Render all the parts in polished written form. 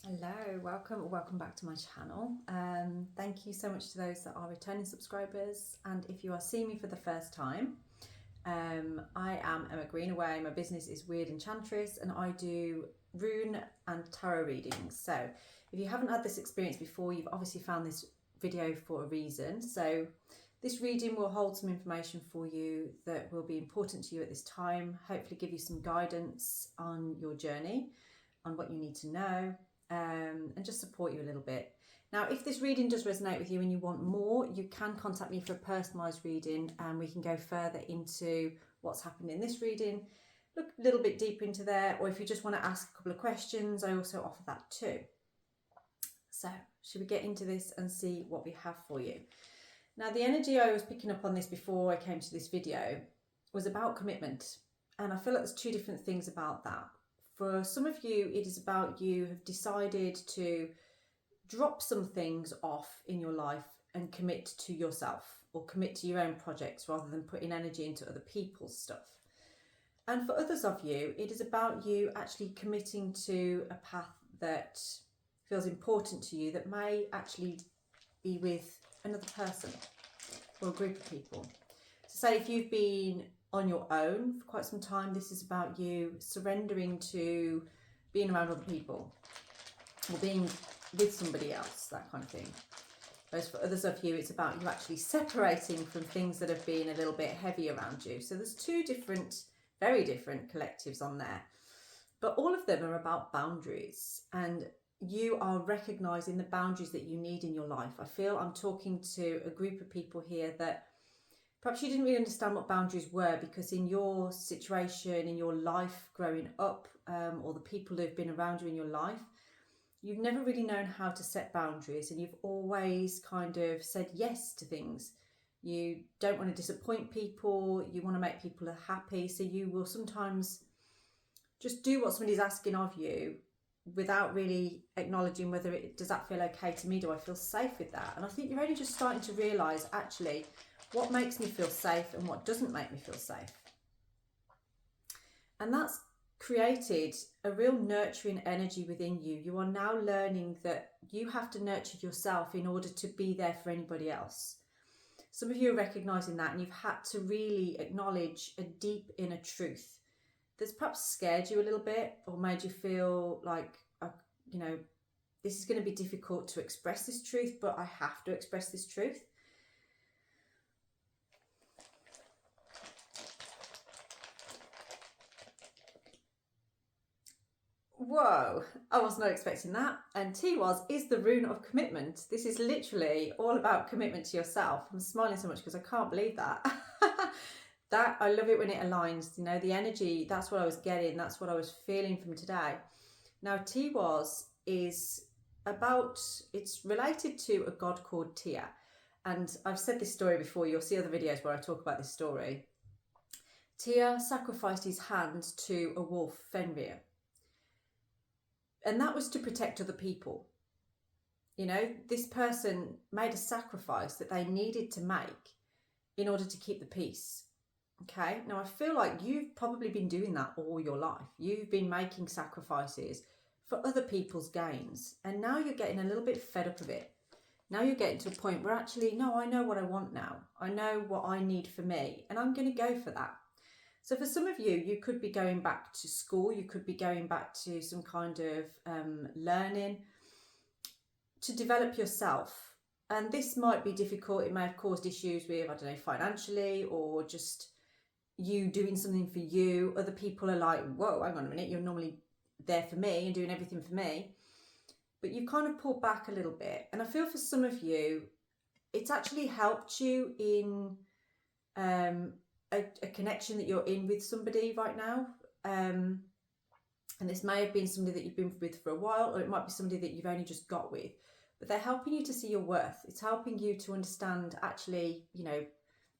Hello, welcome back to my channel. Thank you so much to those that are returning subscribers, and if you are seeing me for the first time, I am Emma Greenaway. My business is Wyrd Enchantress and I do rune and tarot readings. So if you haven't had this experience before, you've obviously found this video for a reason. So this reading will hold some information for you that will be important to you at this time, hopefully give you some guidance on your journey, on what you need to know, and just support you a little bit. Now, if this reading does resonate with you and you want more, you can contact me for a personalised reading and we can go further into what's happened in this reading, look a little bit deeper into there, or if you just want to ask a couple of questions, I also offer that too. So, should we get into this and see what we have for you? Now, the energy I was picking up on this before I came to this video was about commitment, and I feel like there's two different things about that. For some of you, it is about you have decided to drop some things off in your life and commit to yourself, or commit to your own projects rather than putting energy into other people's stuff. And for others of you, it is about you actually committing to a path that feels important to you, that may actually be with another person or a group of people. So say if you've been on your own for quite some time, this is about you surrendering to being around other people or being with somebody else, that kind of thing. Whereas for others of you, it's about you actually separating from things that have been a little bit heavy around you. So there's two different, very different collectives on there, but all of them are about boundaries, and you are recognizing the boundaries that you need in your life. I feel I'm talking to a group of people here that perhaps you didn't really understand what boundaries were, because in your situation, in your life growing up, or the people who have been around you in your life, you've never really known how to set boundaries, and you've always kind of said yes to things. You don't want to disappoint people, you want to make people happy, so you will sometimes just do what somebody's asking of you without really acknowledging whether does that feel okay to me, do I feel safe with that? And I think you're only just starting to realise actually what makes me feel safe and what doesn't make me feel safe. And that's created a real nurturing energy within you. You are now learning that you have to nurture yourself in order to be there for anybody else. Some of you are recognising that, and you've had to really acknowledge a deep inner truth that's perhaps scared you a little bit, or made you feel like, this is going to be difficult to express this truth, but I have to express this truth. Whoa, I was not expecting that. And T is the rune of commitment. This is literally all about commitment to yourself. I'm smiling so much because I can't believe that. That, I love it when it aligns, the energy, that's what I was getting, that's what I was feeling from today. Now, T is about, it's related to a god called Tia. And I've said this story before, you'll see other videos where I talk about this story. Tia sacrificed his hand to a wolf, Fenrir. And that was to protect other people. This person made a sacrifice that they needed to make in order to keep the peace. Okay, now I feel like you've probably been doing that all your life. You've been making sacrifices for other people's gains, and now you're getting a little bit fed up of it. Now you're getting to a point where actually, no, I know what I want now. I know what I need for me, and I'm going to go for that. So for some of you, you could be going back to school, you could be going back to some kind of learning to develop yourself. And this might be difficult. It may have caused issues with, financially, or just you doing something for you. Other people are like, whoa, hang on a minute, you're normally there for me and doing everything for me. But you kind of pulled back a little bit. And I feel for some of you, it's actually helped you in a connection that you're in with somebody right now. And this may have been somebody that you've been with for a while, or it might be somebody that you've only just got with. But they're helping you to see your worth. It's helping you to understand, actually,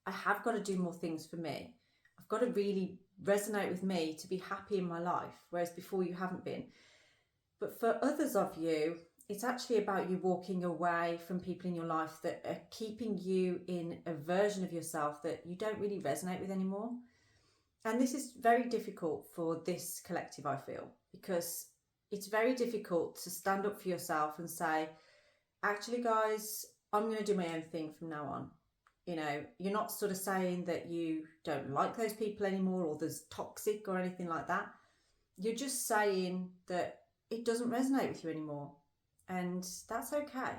I have got to do more things for me. I've got to really resonate with me to be happy in my life, whereas before you haven't been. But for others of you, it's actually about you walking away from people in your life that are keeping you in a version of yourself that you don't really resonate with anymore. And this is very difficult for this collective, I feel, because it's very difficult to stand up for yourself and say, actually, guys, I'm going to do my own thing from now on. You know, you're not sort of saying that you don't like those people anymore or there's toxic or anything like that. You're just saying that it doesn't resonate with you anymore. And that's okay.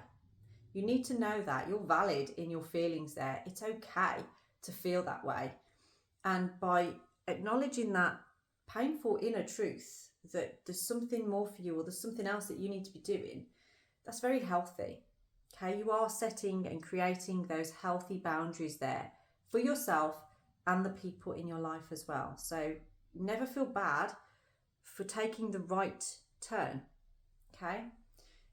You need to know that you're valid in your feelings there. It's okay to feel that way. And by acknowledging that painful inner truth that there's something more for you or there's something else that you need to be doing, that's very healthy. Okay, you are setting and creating those healthy boundaries there for yourself and the people in your life as well. So never feel bad for taking the right turn. Okay,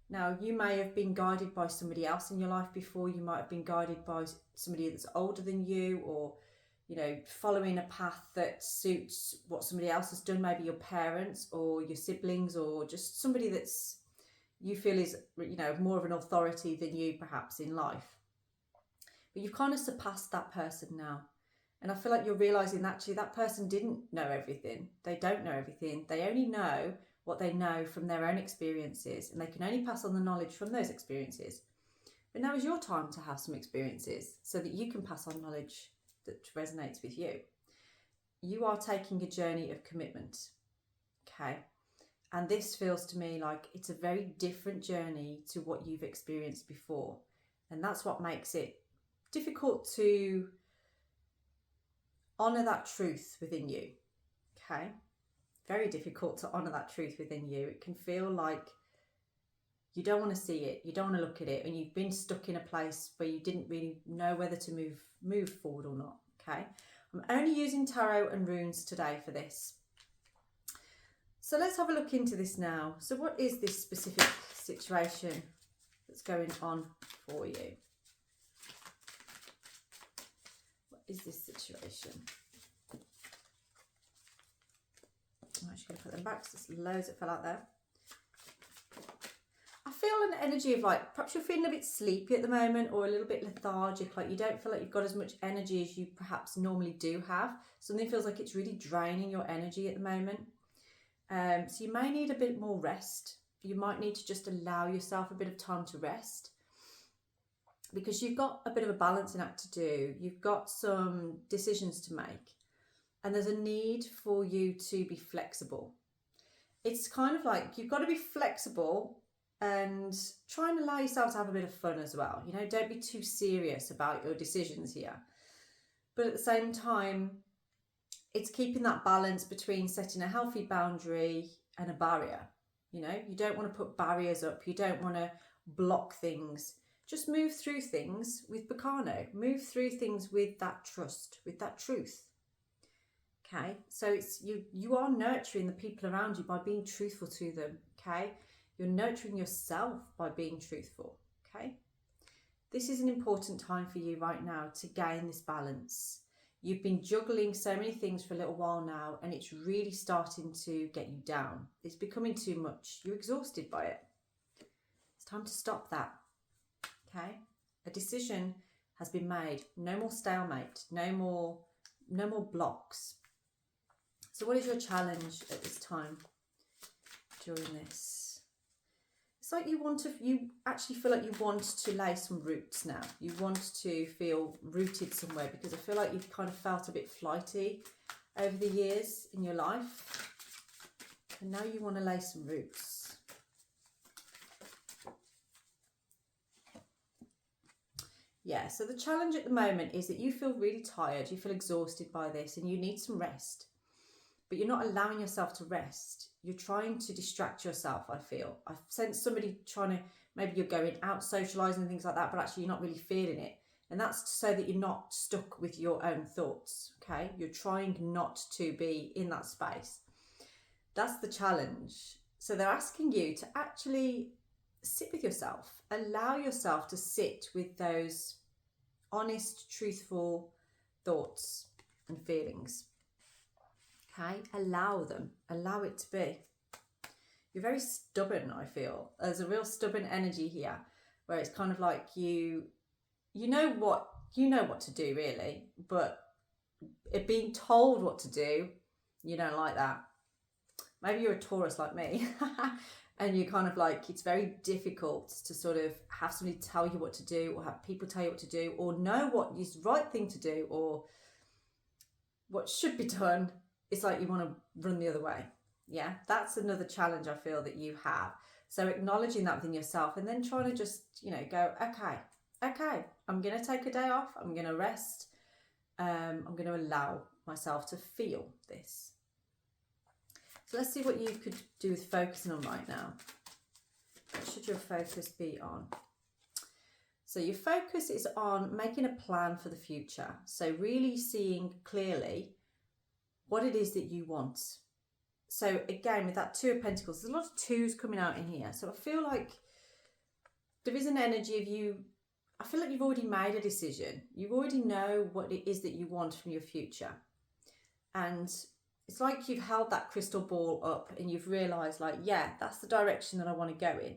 now you may have been guided by somebody else in your life before. You might have been guided by somebody that's older than you, or you know, following a path that suits what somebody else has done, maybe your parents or your siblings, or just somebody that's you feel is, you know, more of an authority than you perhaps in life. But you've kind of surpassed that person now. And I feel like you're realising that actually that person didn't know everything. They don't know everything. They only know what they know from their own experiences, and they can only pass on the knowledge from those experiences. But now is your time to have some experiences so that you can pass on knowledge that resonates with you. You are taking a journey of commitment. Okay. And this feels to me like it's a very different journey to what you've experienced before. And that's what makes it difficult to honour that truth within you. Okay? Very difficult to honour that truth within you. It can feel like you don't want to see it, you don't want to look at it, and you've been stuck in a place where you didn't really know whether to move forward or not. Okay? I'm only using tarot and runes today for this. So let's have a look into this now. So what is this specific situation that's going on for you? What is this situation? I'm actually going to put them back because there's loads that fell out there. I feel an energy of like, perhaps you're feeling a bit sleepy at the moment or a little bit lethargic, like you don't feel like you've got as much energy as you perhaps normally do have. Something feels like it's really draining your energy at the moment. So you may need a bit more rest. You might need to just allow yourself a bit of time to rest because you've got a bit of a balancing act to do. You've got some decisions to make and there's a need for you to be flexible. It's kind of like you've got to be flexible and try and allow yourself to have a bit of fun as well. You know, don't be too serious about your decisions here. But at the same time, it's keeping that balance between setting a healthy boundary and a barrier. You know, you don't want to put barriers up. You don't want to block things. Just move through things with Bacano. Move through things with that trust, with that truth. Okay, so it's you are nurturing the people around you by being truthful to them. Okay, you're nurturing yourself by being truthful. Okay, this is an important time for you right now to gain this balance. You've been juggling so many things for a little while now and it's really starting to get you down. It's becoming too much. You're exhausted by it. It's time to stop that. Okay? A decision has been made. No more stalemate. No more blocks. So what is your challenge at this time during this? It's like you actually feel like you want to lay some roots now. You want to feel rooted somewhere because I feel like you've kind of felt a bit flighty over the years in your life. And now you want to lay some roots. Yeah, so the challenge at the moment is that you feel really tired. You feel exhausted by this and you need some rest. But you're not allowing yourself to rest. You're trying to distract yourself, I feel. I've sensed somebody trying to, maybe you're going out socialising and things like that, but actually you're not really feeling it. And that's so that you're not stuck with your own thoughts, okay? You're trying not to be in that space. That's the challenge. So they're asking you to actually sit with yourself. Allow yourself to sit with those honest, truthful thoughts and feelings. Okay, allow them, allow it to be. You're very stubborn, I feel. There's a real stubborn energy here where it's kind of like you know what to do really, but it being told what to do, you don't like that. maybe you're a Taurus like me and you kind of like, it's very difficult to sort of have somebody tell you what to do, or have people tell you what to do, or know what is the right thing to do or what should be done. It's like you want to run the other way. Yeah, that's another challenge I feel that you have. So acknowledging that within yourself, and then trying to just, you know, go, okay, I'm going to take a day off. I'm going to rest. I'm going to allow myself to feel this. So let's see what you could do with focusing on right now. What should your focus be on? So your focus is on making a plan for the future. So really seeing clearly what it is that you want. So again, with that Two of Pentacles, there's a lot of twos coming out in here. So I feel like there is an energy of you. I feel like you've already made a decision. You already know what it is that you want from your future. And it's like you've held that crystal ball up and you've realised, like, yeah, that's the direction that I want to go in.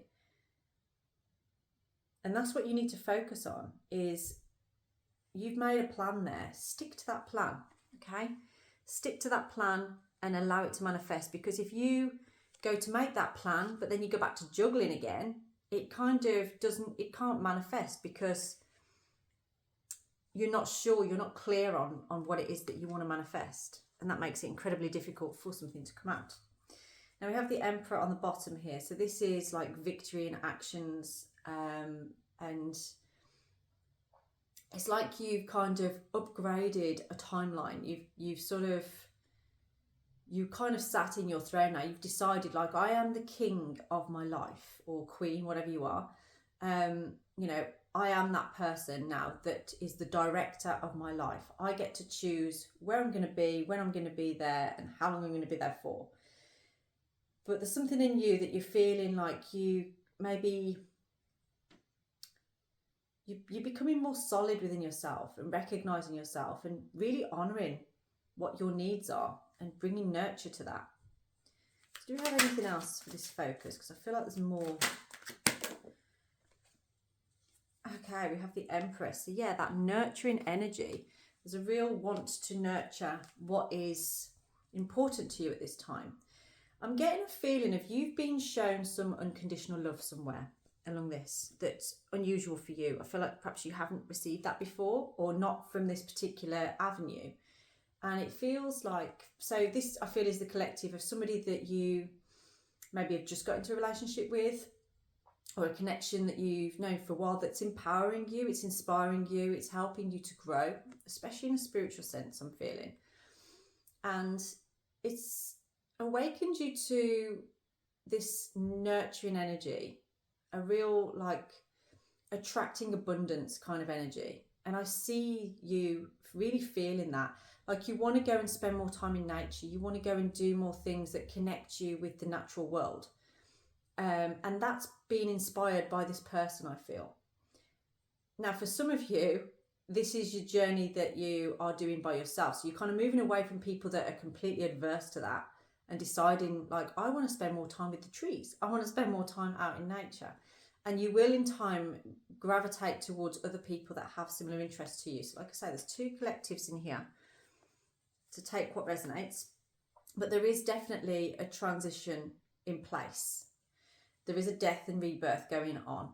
And that's what you need to focus on, is you've made a plan there. Stick to that plan, okay? Stick to that plan and allow it to manifest. Because if you go to make that plan, but then you go back to juggling again, it kind of doesn't, it can't manifest because you're not sure, you're not clear on what it is that you want to manifest. And that makes it incredibly difficult for something to come out. Now we have the Emperor on the bottom here. So this is like victory in actions, and it's like you've kind of upgraded a timeline. You kind of sat in your throne now. You've decided, like, I am the king of my life, or queen, whatever you are. You know, I am that person now that is the director of my life. I get to choose where I'm going to be, when I'm going to be there, and how long I'm going to be there for. But there's something in you that you're feeling like you maybe you're becoming more solid within yourself, and recognizing yourself and really honoring what your needs are and bringing nurture to that. So do we have anything else for this focus? Because I feel like there's more. Okay, we have the Empress. So yeah, that nurturing energy. There's a real want to nurture what is important to you at this time. I'm getting a feeling of you've been shown some unconditional love somewhere along this that's unusual for you. I feel like perhaps you haven't received that before, or not from this particular avenue. And it feels like, so this I feel is the collective of somebody that you maybe have just got into a relationship with, or a connection that you've known for a while that's empowering you, it's inspiring you, it's helping you to grow, especially in a spiritual sense, I'm feeling. And it's awakened you to this nurturing energy, a real like attracting abundance kind of energy. And I see you really feeling that. Like you want to go and spend more time in nature. You want to go and do more things that connect you with the natural world. And that's being inspired by this person, I feel. Now, for some of you, this is your journey that you are doing by yourself. So you're kind of moving away from people that are completely adverse to that, and deciding, like, I want to spend more time with the trees. I want to spend more time out in nature. And you will in time gravitate towards other people that have similar interests to you. So like I say, there's two collectives in here to take what resonates. But there is definitely a transition in place. There is a death and rebirth going on.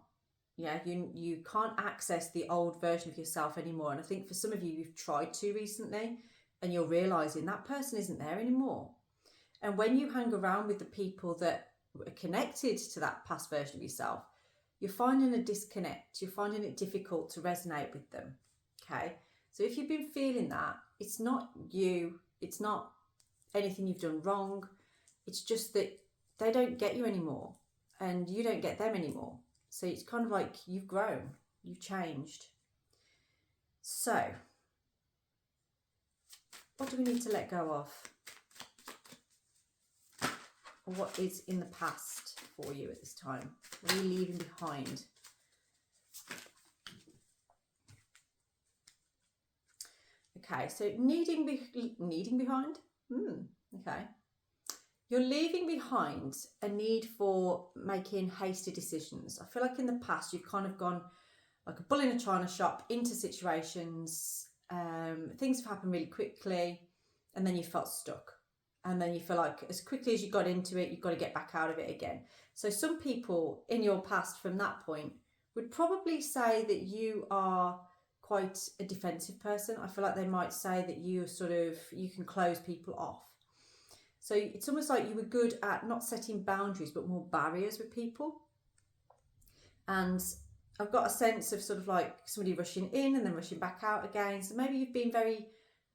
Yeah, you can't access the old version of yourself anymore. And I think for some of you, you've tried to recently, and you're realising that person isn't there anymore. And when you hang around with the people that are connected to that past version of yourself, you're finding a disconnect. You're finding it difficult to resonate with them. Okay, so if you've been feeling that, it's not you. It's not anything you've done wrong. It's just that they don't get you anymore, and you don't get them anymore. So it's kind of like you've grown, you've changed. So what do we need to let go of? Or what is in the past for you at this time? What are you leaving behind? Okay, so needing behind? Okay. You're leaving behind a need for making hasty decisions. I feel like in the past you've kind of gone like a bull in a china shop into situations. Things have happened really quickly, and then you felt stuck. and then you feel like as quickly as you got into it, you've got to get back out of it again. So some people in your past from that point would probably say that you are quite a defensive person. I feel like they might say that you can close people off. So it's almost like you were good at not setting boundaries, but more barriers with people. And I've got a sense of sort of like somebody rushing in and then rushing back out again. So maybe you've been very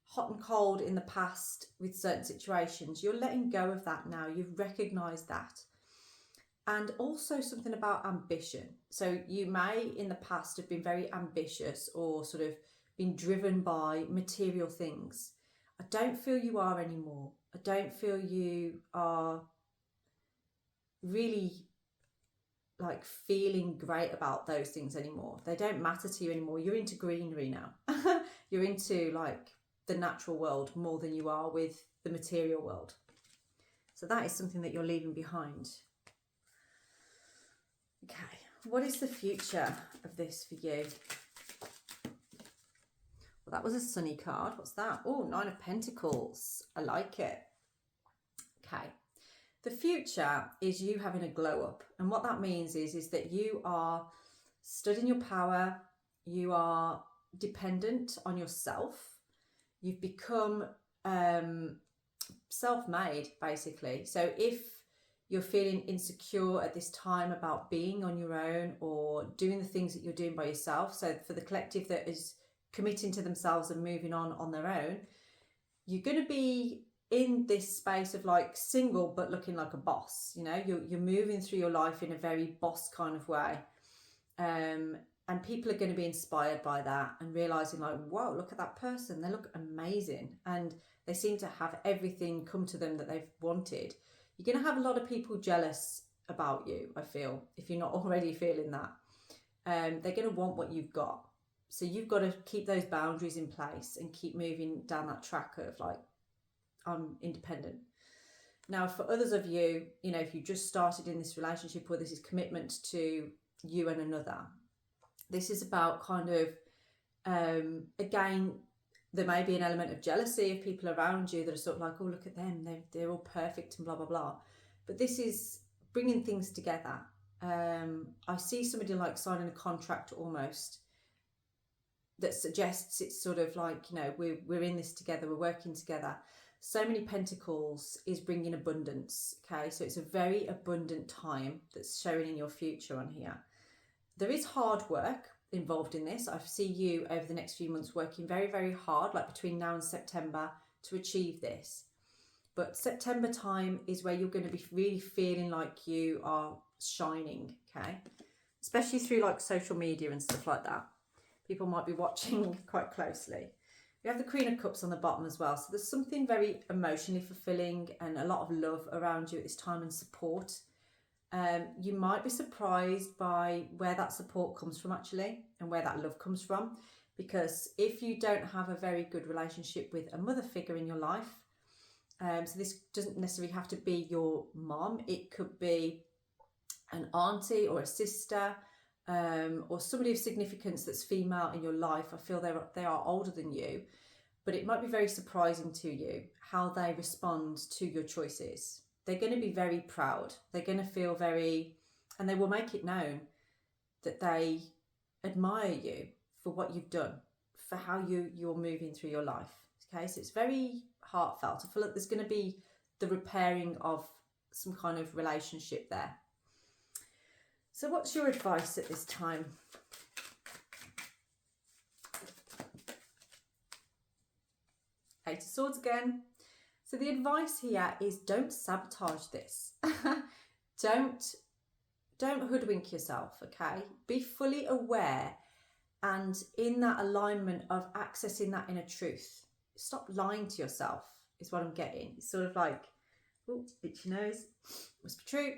hot and cold in the past with certain situations. You're letting go of that now. You've recognised that. And also something about ambition. So you may in the past have been very ambitious or sort of been driven by material things. I don't feel you are anymore. I don't feel you are really like feeling great about those things anymore. They don't matter to you anymore. You're into greenery now. You're into like the natural world more than you are with the material world. So that is something that you're leaving behind. Okay, what is the future of this for you? Well, that was a sunny card. What's that? Oh, 9 of Pentacles. I like it. Okay. The future is you having a glow up. And what that means is that you are stood in your power. You are dependent on yourself. You've become self-made, basically. So if you're feeling insecure at this time about being on your own or doing the things that you're doing by yourself, so for the collective that is committing to themselves and moving on their own, you're going to be in this space of like single but looking like a boss. You know, you're moving through your life in a very boss kind of way, and people are going to be inspired by that and realizing like, whoa, look at that person, they look amazing, and they seem to have everything come to them that they've wanted. You're going to have a lot of people jealous about you, I feel, if you're not already feeling that. They're going to want what you've got. So you've got to keep those boundaries in place and keep moving down that track of like, I'm independent. Now, for others of you, you know, if you just started in this relationship or this is commitment to you and another, this is about kind of, again, there may be an element of jealousy of people around you that are sort of like, oh, look at them, they're all perfect and blah, blah, blah. But this is bringing things together. I see somebody like signing a contract almost that suggests it's sort of like, you know, we're in this together, we're working together. So many pentacles is bringing abundance, okay? So it's a very abundant time that's showing in your future on here. There is hard work involved in this. I see you over the next few months working very, very hard, like between now and September, to achieve this. But September time is where you're going to be really feeling like you are shining, okay? Especially through like social media and stuff like that. People might be watching quite closely. We have the Queen of Cups on the bottom as well. So there's something very emotionally fulfilling and a lot of love around you at this time and support. You might be surprised by where that support comes from actually and where that love comes from. Because if you don't have a very good relationship with a mother figure in your life, so this doesn't necessarily have to be your mom. It could be an auntie or a sister, or somebody of significance that's female in your life. I feel they are older than you, but it might be very surprising to you how they respond to your choices. They're going to be very proud. They're going to feel very, and they will make it known that they admire you for what you've done, for how you're moving through your life. Okay, so it's very heartfelt. I feel like there's going to be the repairing of some kind of relationship there. So what's your advice at this time? Eight of Swords again. So the advice here is don't sabotage this. Don't hoodwink yourself, okay? Be fully aware and in that alignment of accessing that inner truth. Stop lying to yourself is what I'm getting. It's sort of like, oh, itchy nose, must be true.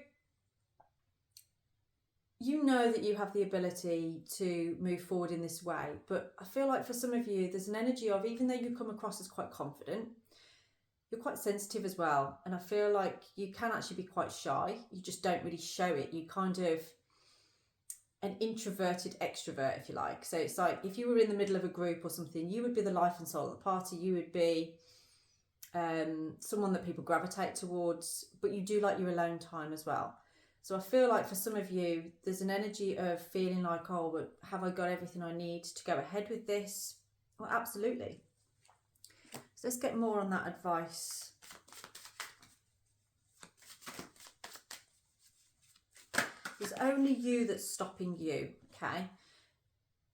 You know that you have the ability to move forward in this way, but I feel like for some of you, there's an energy of, even though you come across as quite confident, you're quite sensitive as well. And I feel like you can actually be quite shy. You just don't really show it. You kind of an introverted extrovert, if you like. So it's like if you were in the middle of a group or something, you would be the life and soul of the party. You would be someone that people gravitate towards, but you do like your alone time as well. So I feel like for some of you, there's an energy of feeling like, oh, but have I got everything I need to go ahead with this? Well, absolutely. So let's get more on that advice. It's only you that's stopping you, okay?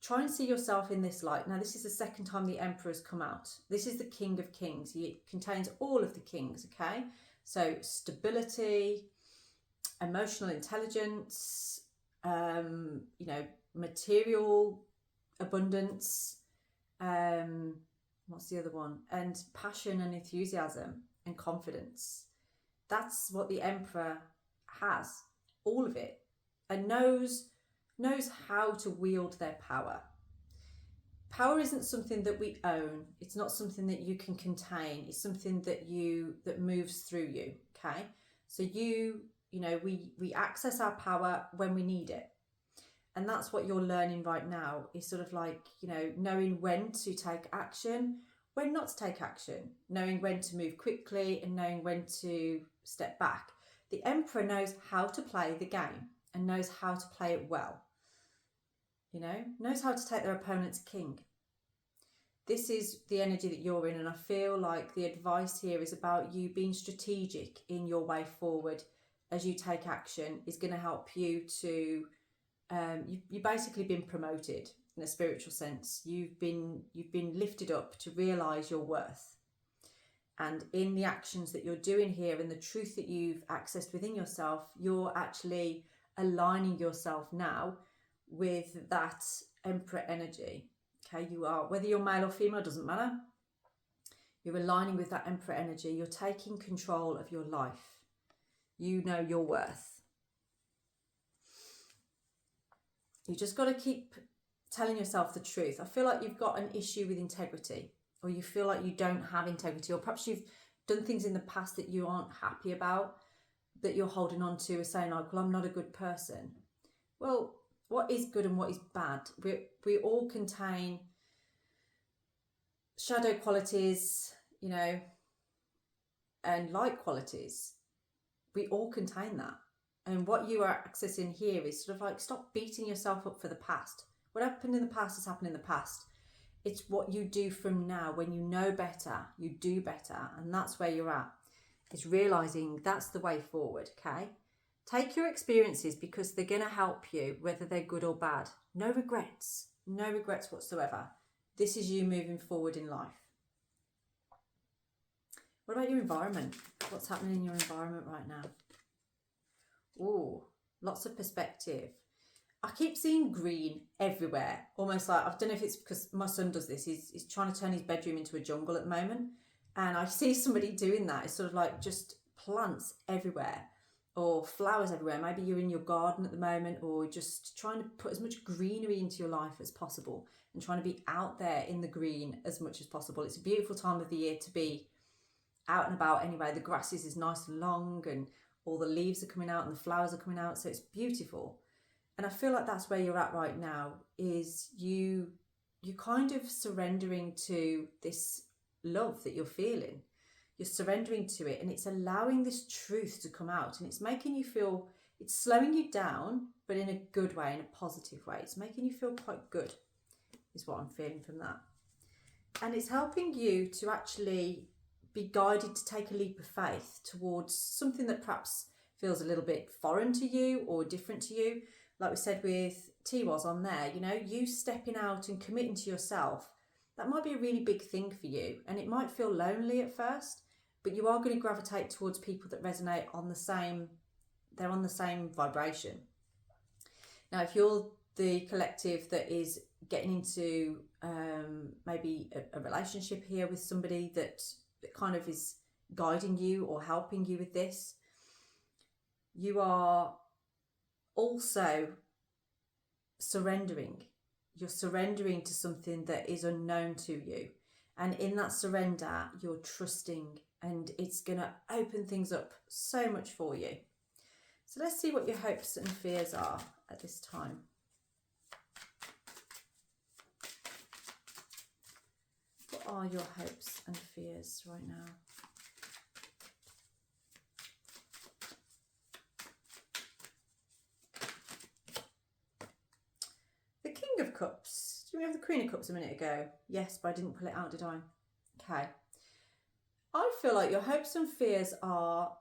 Try and see yourself in this light. Now, this is the second time the Emperor has come out. This is the King of Kings. He contains all of the kings, okay? So stability, emotional intelligence, you know, material abundance, what's the other one? And passion and enthusiasm and confidence. That's what the Emperor has, all of it, and knows how to wield their power. Power isn't something that we own. It's not something that you can contain. It's something that moves through you, okay? So you know, we access our power when we need it. And that's what you're learning right now, is sort of like, you know, knowing when to take action, when not to take action, knowing when to move quickly and knowing when to step back. The Emperor knows how to play the game and knows how to play it well. You know, knows how to take their opponent's king. This is the energy that you're in, and I feel like the advice here is about you being strategic in your way forward as you take action is going to help you to, you've basically been promoted in a spiritual sense. You've been lifted up to realise your worth. And in the actions that you're doing here and the truth that you've accessed within yourself, you're actually aligning yourself now with that Emperor energy. Okay, you are, whether you're male or female, doesn't matter. You're aligning with that Emperor energy. You're taking control of your life. You know your worth. You just got to keep telling yourself the truth. I feel like you've got an issue with integrity, or you feel like you don't have integrity, or perhaps you've done things in the past that you aren't happy about, that you're holding on to, as saying like, well, I'm not a good person. Well, what is good and what is bad? We all contain shadow qualities, you know, and light qualities. We all contain that. And what you are accessing here is sort of like, stop beating yourself up for the past. What happened in the past has happened in the past. It's what you do from now. When you know better, you do better. And that's where you're at. It's realising that's the way forward, okay? Take your experiences because they're going to help you, whether they're good or bad. No regrets whatsoever. This is you moving forward in life. What about your environment? What's happening in your environment right now? Oh, lots of perspective. I keep seeing green everywhere. Almost like, I don't know if it's because my son does this. He's trying to turn his bedroom into a jungle at the moment. And I see somebody doing that. It's sort of like just plants everywhere. Or flowers everywhere. Maybe you're in your garden at the moment, or just trying to put as much greenery into your life as possible and trying to be out there in the green as much as possible. It's a beautiful time of the year to be out and about anyway. The grasses is nice and long and all the leaves are coming out and the flowers are coming out, so it's beautiful. And I feel like that's where you're at right now, is you kind of surrendering to this love that you're feeling. You're surrendering to it, and it's allowing this truth to come out, and it's making you feel, it's slowing you down, but in a good way, in a positive way. It's making you feel quite good, is what I'm feeling from that. And it's helping you to actually be guided to take a leap of faith towards something that perhaps feels a little bit foreign to you or different to you. Like we said with T-Was on there, you know, you stepping out and committing to yourself, that might be a really big thing for you, and it might feel lonely at first, but you are going to gravitate towards people that resonate on the same, they're on the same vibration. Now, if you're the collective that is getting into maybe a relationship here with somebody that kind of is guiding you or helping you with this, you are also surrendering. You're surrendering to something that is unknown to you. And in that surrender, you're trusting, and it's going to open things up so much for you. So let's see what your hopes and fears are at this time. What are your hopes and fears right now? King of Cups. Did we have the Queen of Cups a minute ago? Yes, but I didn't pull it out, did I? Okay. I feel like your hopes and fears are,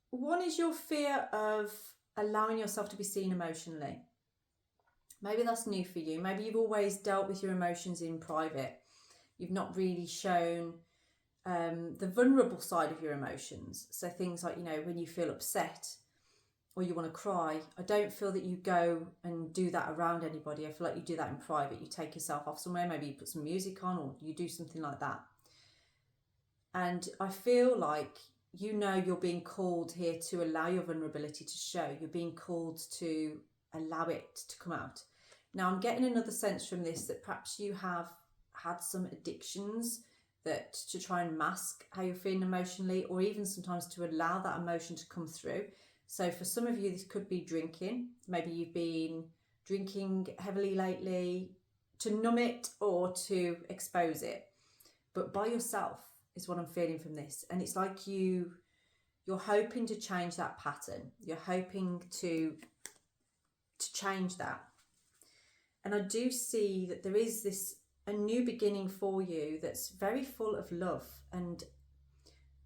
one is your fear of allowing yourself to be seen emotionally. Maybe that's new for you. Maybe you've always dealt with your emotions in private. You've not really shown the vulnerable side of your emotions. So things like, when you feel upset or you want to cry, I don't feel that you go and do that around anybody. I feel like you do that in private. You take yourself off somewhere, maybe you put some music on or you do something like that. And I feel like you're being called here to allow your vulnerability to show. You're being called to allow it to come out. Now, I'm getting another sense from this that perhaps you have had some addictions that to try and mask how you're feeling emotionally, or even sometimes to allow that emotion to come through. So for some of you, this could be drinking. Maybe you've been drinking heavily lately to numb it or to expose it, but by yourself is what I'm feeling from this. And it's like you're hoping to change that pattern. You're hoping to change that. And I do see that there is a new beginning for you that's very full of love and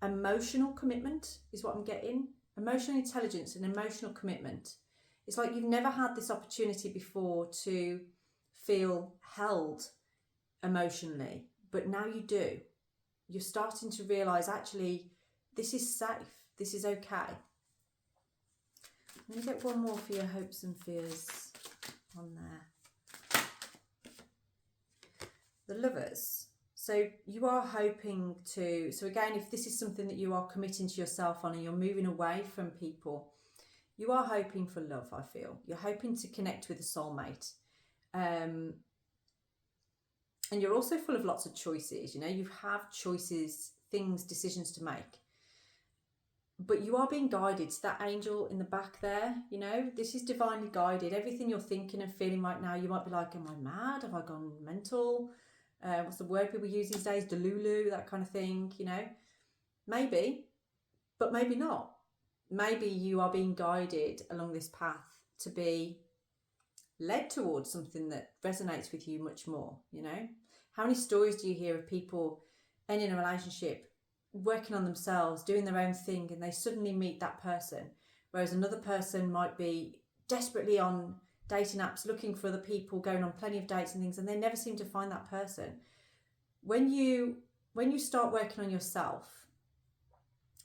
emotional commitment is what I'm getting. Emotional intelligence and emotional commitment. It's like you've never had this opportunity before to feel held emotionally, but now you do. You're starting to realise, actually, this is safe. This is okay. Let me get one more for your hopes and fears on there. The Lovers. So you are hoping to, so again, if this is something that you are committing to yourself on and you're moving away from people, you are hoping for love, I feel. You're hoping to connect with a soulmate. And you're also full of lots of choices. You have choices, things, decisions to make. But you are being guided. To that angel in the back there, this is divinely guided. Everything you're thinking and feeling right now, you might be like, am I mad? Have I gone mental? What's the word people use these days? Delulu, that kind of thing, Maybe, but maybe not. Maybe you are being guided along this path to be led towards something that resonates with you much more, How many stories do you hear of people ending a relationship, working on themselves, doing their own thing, and they suddenly meet that person, whereas another person might be desperately on dating apps, looking for other people, going on plenty of dates and things, and they never seem to find that person. When you start working on yourself,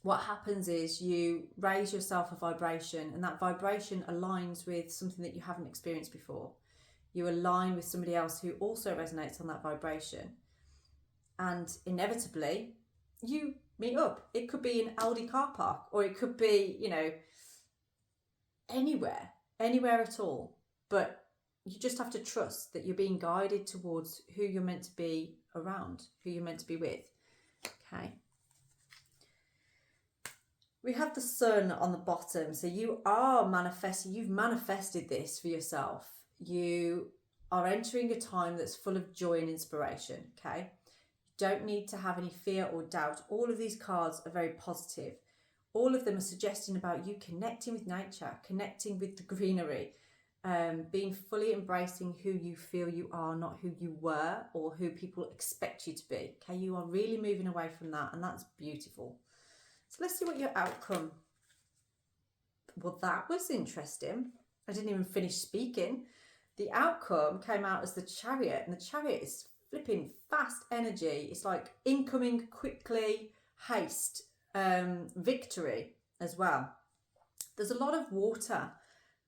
what happens is you raise yourself a vibration, and that vibration aligns with something that you haven't experienced before. You align with somebody else who also resonates on that vibration, and inevitably you meet up. It could be an Aldi car park, or it could be, anywhere at all. But you just have to trust that you're being guided towards who you're meant to be around, who you're meant to be with. Okay. We have the sun on the bottom. So you are manifesting, you've manifested this for yourself. You are entering a time that's full of joy and inspiration. Okay. You don't need to have any fear or doubt. All of these cards are very positive. All of them are suggesting about you connecting with nature, connecting with the greenery, being fully embracing who you feel you are, not who you were or who people expect you to be. Okay, you are really moving away from that, and that's beautiful. So let's see what your outcome. Well, that was interesting. I didn't even finish speaking. The outcome came out as the Chariot, and the Chariot is flipping fast energy. It's like incoming quickly, haste, victory as well. There's a lot of water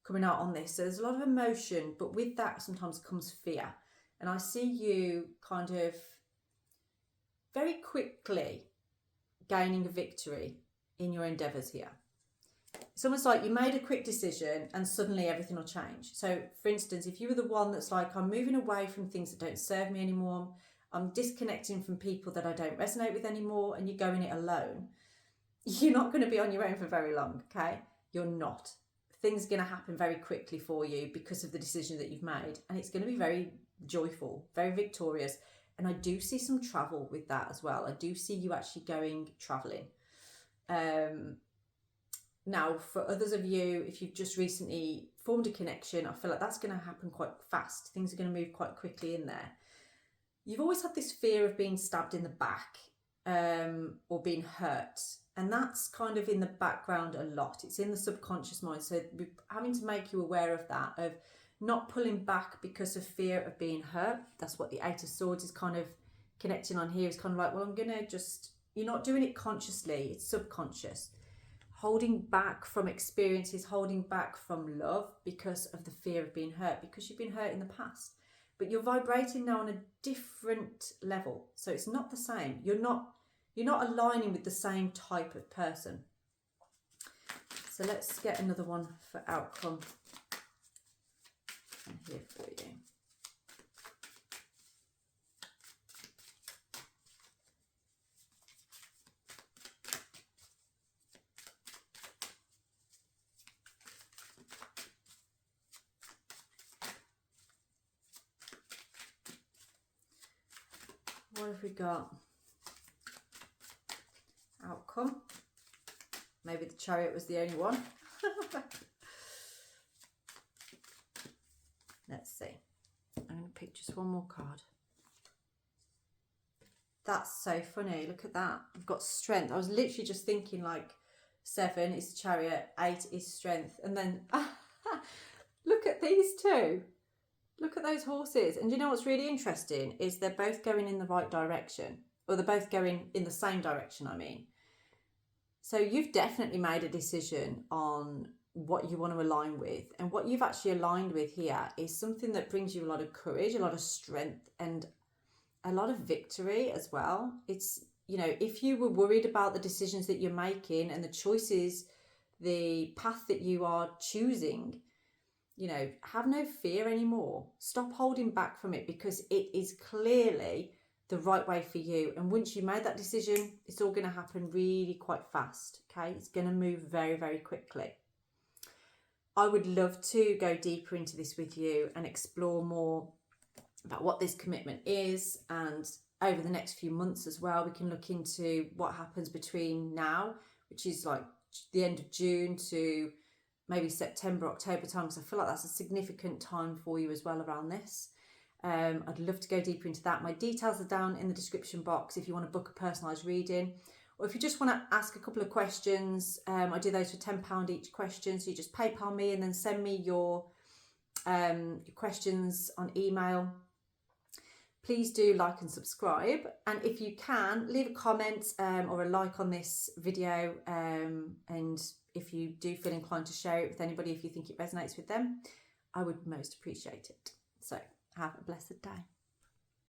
coming out on this, so there's a lot of emotion, but with that sometimes comes fear. And I see you kind of very quickly gaining a victory in your endeavours here. It's almost like you made a quick decision and suddenly everything will change. So for instance, if you were the one that's like, I'm moving away from things that don't serve me anymore, I'm disconnecting from people that I don't resonate with anymore, and you're going it alone, you're not going to be on your own for very long, okay? You're not. Things are going to happen very quickly for you because of the decision that you've made, and it's going to be very joyful, very victorious. And I do see some travel with that as well. I do see you actually going traveling. Now, for others of you, if you've just recently formed a connection. I feel like that's going to happen quite fast. Things are going to move quite quickly in there. You've always had this fear of being stabbed in the back or being hurt. And that's kind of in the background a lot. It's in the subconscious mind. So we're having to make you aware of that, of not pulling back because of fear of being hurt. That's what the Eight of Swords is kind of connecting on here. It's kind of like, well, I'm going to just, you're not doing it consciously. It's subconscious. Holding back from experiences, holding back from love because of the fear of being hurt, because you've been hurt in the past. But you're vibrating now on a different level. So it's not the same. You're not aligning with the same type of person. So let's get another one for outcome. I'm here for you. What have we got? Outcome. Maybe the Chariot was the only one. Let's see. I'm going to pick just one more card. That's so funny. Look at that. I've got Strength. I was literally just thinking like 7 is the Chariot, 8 is Strength. And then look at these two. Look at those horses. And you know what's really interesting is they're both going in the right direction. Or they're both going in the same direction, I mean. So you've definitely made a decision on what you want to align with. And what you've actually aligned with here is something that brings you a lot of courage, a lot of strength, and a lot of victory as well. It's, you know, if you were worried about the decisions that you're making and the choices, the path that you are choosing, you know, have no fear anymore. Stop holding back from it, because it is clearly the right way for you. And once you made that decision, it's all going to happen really quite fast. Okay, it's going to move very, very quickly. I would love to go deeper into this with you and explore more about what this commitment is, and over the next few months as well, we can look into what happens between now, which is like the end of June, to maybe September, October time, because I feel like that's a significant time for you as well around this. I'd love to go deeper into that. My details are down in the description box if you want to book a personalised reading, or if you just want to ask a couple of questions. I do those for £10 each question, so you just PayPal me and then send me your questions on email. Please do like and subscribe, and if you can, leave a comment or a like on this video, and if you do feel inclined to share it with anybody if you think it resonates with them, I would most appreciate it. So have a blessed day.